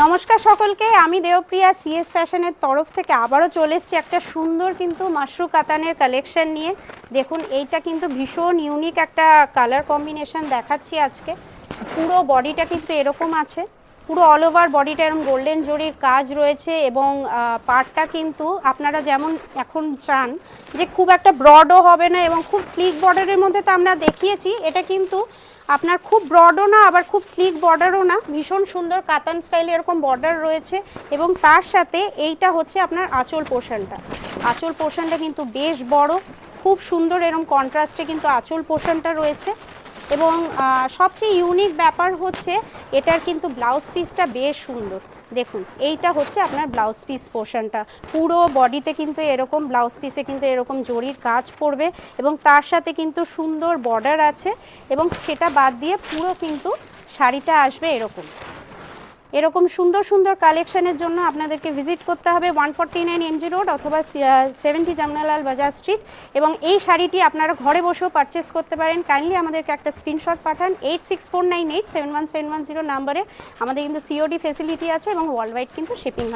নমস্কার সকলকে, আমি দেবপ্রিয়া সিএস ফ্যাশনের তরফ থেকে আবারও চলে এসেছি একটা সুন্দর কিন্তু মাশরু কাতানের কালেকশন নিয়ে। দেখুন, এইটা কিন্তু ভীষণ ইউনিক একটা কালার কম্বিনেশন দেখাচ্ছি আজকে। পুরো বডিটা কিন্তু এরকম আছে, পুরো অল ওভার বডিটা এরকম গোল্ডেন জরির কাজ রয়েছে এবং পার্টটা কিন্তু আপনারা যেমন এখন চান যে খুব একটা ব্রডও হবে না এবং খুব স্লিক বর্ডারের মধ্যে তো আমরা দেখিয়েছি, এটা কিন্তু আপনার খুব ব্রডও না আবার খুব স্লিক বর্ডারও না, ভীষণ সুন্দর কাতান স্টাইলে এরকম বর্ডার রয়েছে। এবং তার সাথে এইটা হচ্ছে আপনার আঁচল পোর্শনটা কিন্তু বেশ বড়, খুব সুন্দর এরকম কন্ট্রাস্টে কিন্তু আঁচল পোর্শনটা রয়েছে। এবং সবচেয়ে ইউনিক ব্যাপার হচ্ছে এটার কিন্তু ব্লাউজ পিসটা বেশ সুন্দর। দেখুন, এইটা হচ্ছে আপনার ব্লাউজ পিস পোর্শনটা, পুরো বডিতে কিন্তু এরকম ব্লাউজ পিসে কিন্তু এরকম জরির কাজ পড়বে এবং তার সাথে কিন্তু সুন্দর বর্ডার আছে। এবং সেটা বাদ দিয়ে পুরো কিন্তু শাড়িটা আসবে এরকম সুন্দর সুন্দর কালেকশনের জন্য আপনাদেরকে ভিজিট করতে হবে 149 এমজি রোড অথবা 70 জামনালাল বাজার স্ট্রিট। এবং এই শাড়িটি আপনারা ঘরে বসেও পারচেস করতে পারেন। কাইন্ডলি আমাদেরকে একটা স্ক্রিনশট পাঠান 8649871710 নাম্বারে। আমাদের কিন্তু সিওডি ফেসিলিটি আছে এবং ওয়ার্ল্ড ওয়াইড কিন্তু শিপিং